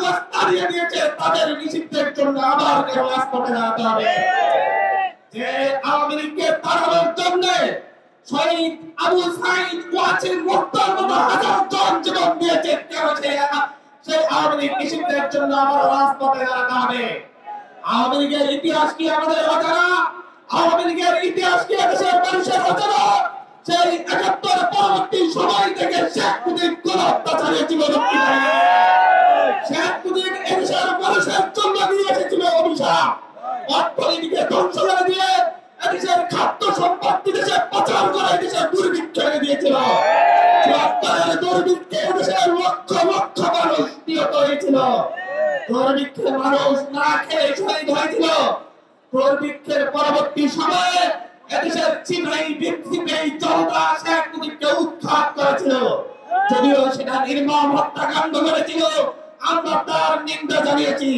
ব্যবস্থা দিয়ে দিয়েছে তাদের নিষিদ্ধের জন্য আবার রাজপথে দাঁড়াতে হবে। যে আওয়ামী লীগকে তাড়ানোর জন্য শহীদ আবু সাঈদ ওয়াসিম মুক্তার মতো হাজার জন জীবন দিয়েছে, কেন সেই আওয়ামী লীগ নিষিদ্ধের জন্য আবার রাজপথে দাঁড়াতে হবে। আওয়ামী লীগের ইতিহাস কি আমাদের অজানা? আওয়ামী লীগের ইতিহাস কি দেশের মানুষের অজানা? সেই ৭১ পরবর্তী সময় থেকে শেখ মুজিব কোন অত্যাচারে জীবন শেখ মুজিব এদেশের মানুষের জন্য নিয়ে এসেছিল অভিশাপ। অর্থনীতিকে ধ্বংস করে দিয়ে এদেশের খাদ্য সম্পত্তি দেশে পাচার করে দেশের দুর্ভিক্ষ এনে দিয়েছিল। দুর্ভিক্ষে দেশের লক্ষ লক্ষ মানুষ নিহত হয়েছিল। দুর্ভিক্ষে মানুষ না খেয়ে শহীদ হয়েছিল। দুর্ভিক্ষের পরবর্তী সময়ে এদেশের চিপাই জনতা শেখ মুজিবকে উৎখাত করেছিল। যদিও সেটা নির্মম হত্যাকাণ্ড করেছিল, আমরা তার নিন্দা জানিয়েছি।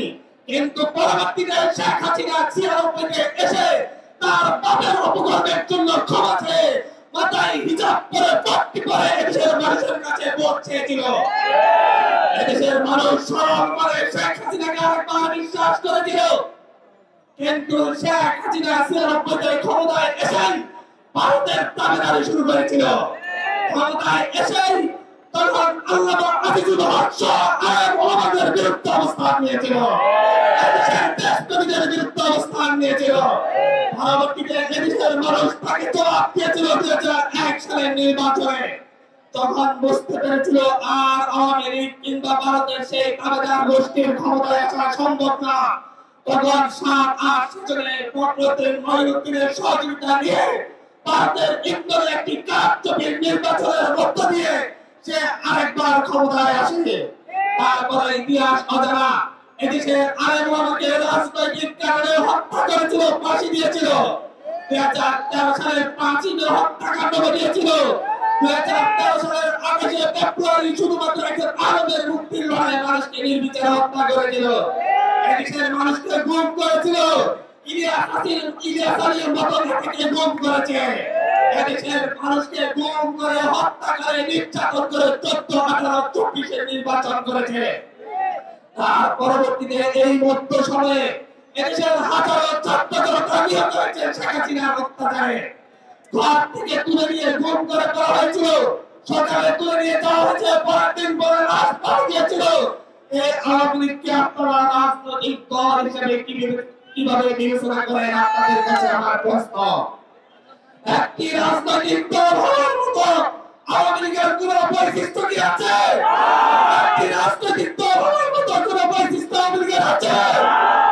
কিন্তু পরবর্তীতে শেখ হাসিনা ৯৬-তে এসে তার বাপের অপকর্মের জন্য ক্ষমা চেয়ে মাথায় হিজাব পরে পট্টি পরে এদেশের মানুষের কাছে ভোট চেয়েছিল। এদেশের মানুষ সরল মনে শেখ হাসিনাকে আরেকবার বিশ্বাস করেছিল। কিন্তু শেখ হাসিনা ৯৬-তে ক্ষমতায় এসেই ভারতের দাবিদারি শুরু করেছিল। ক্ষমতায় এসেই তখন আল্লামা আজিজুল হক আলেম ওলামাদের বিরুদ্ধে অবস্থান নিয়েছিল। এদেশের দেশপ্রেমীদের বিরুদ্ধে অবস্থান নিয়েছিল। পরবর্তীতে এদেশের মানুষ তাকে জবাব দিয়েছিল ২০০১ সালের নির্বাচনে। তখন বুঝতে পেরেছিল আর আওয়ামী লীগ কিংবা ভারতের সেই দাবিদার গোষ্ঠীর ক্ষমতায় আসা সম্ভব না। তখন ৭-৮ সেশনের ফখরুদ্দিন মঈনুদ্দিনের সহযোগিতা নিয়ে ভারতের ইন্দোরে একটি কারচুপির নির্বাচনের মধ্য দিয়ে সে আরেকবার ক্ষমতায় আসে। তারপরে ইতিহাস অজানা। এদেশের আলেম ওলামাকে রাজনৈতিক কারণে হত্যা করেছিল, ফাঁসি দিয়েছিল। ২০১৩ সালের ৫ই মে হত্যাকাণ্ড ঘটিয়েছিল। ২০১৩ সালের ২৮শে ফেব্রুয়ারি শুধুমাত্র একজন আলেমের মুক্তির লড়াইয়ে মানুষকে নির্বিচারে হত্যা করেছিল। এদেশের মানুষকে গুম করেছিল। ইলিয়াস আলীর মতো নেতাকে গুম করেছে। এদেশের মানুষকে গুম করে হত্যা করে নির্যাতন করে ১৪, ১৮, ২৪-এ নির্বাচন করেছে। তার পরবর্তীতে এই মধ্য সময়ে এদেশের হাজারো ছাত্র জনতা নিহত হয়েছে শেখ হাসিনার অত্যাচারে। ঘর থেকে তুলে নিয়ে গুম করে করা হয়েছিল, সকালে তুলে নিয়ে যাওয়া হয়েছে, পরের দিন পরে লাশ পাওয়া গিয়েছিল। এই আওয়ামী লীগকে আপনারা রাজনৈতিক দল হিসেবে কিভাবে বিবেচনা করেন? আপনাদের কাছে আমার প্রশ্ন। একটি রাজনৈতিক দল হওয়ার মতো আওয়ামী লীগের কোন বৈশিষ্ট্য কি আছে? একটি রাজনৈতিক দল হওয়ার মতো কোন বৈশিষ্ট্য আওয়ামী লীগের আছে?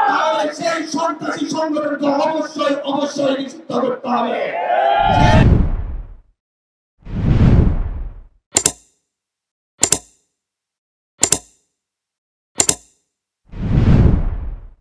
তাহলে সেই সন্ত্রাসী সংগঠনকে অবশ্যই নিষিদ্ধ করতে হবে।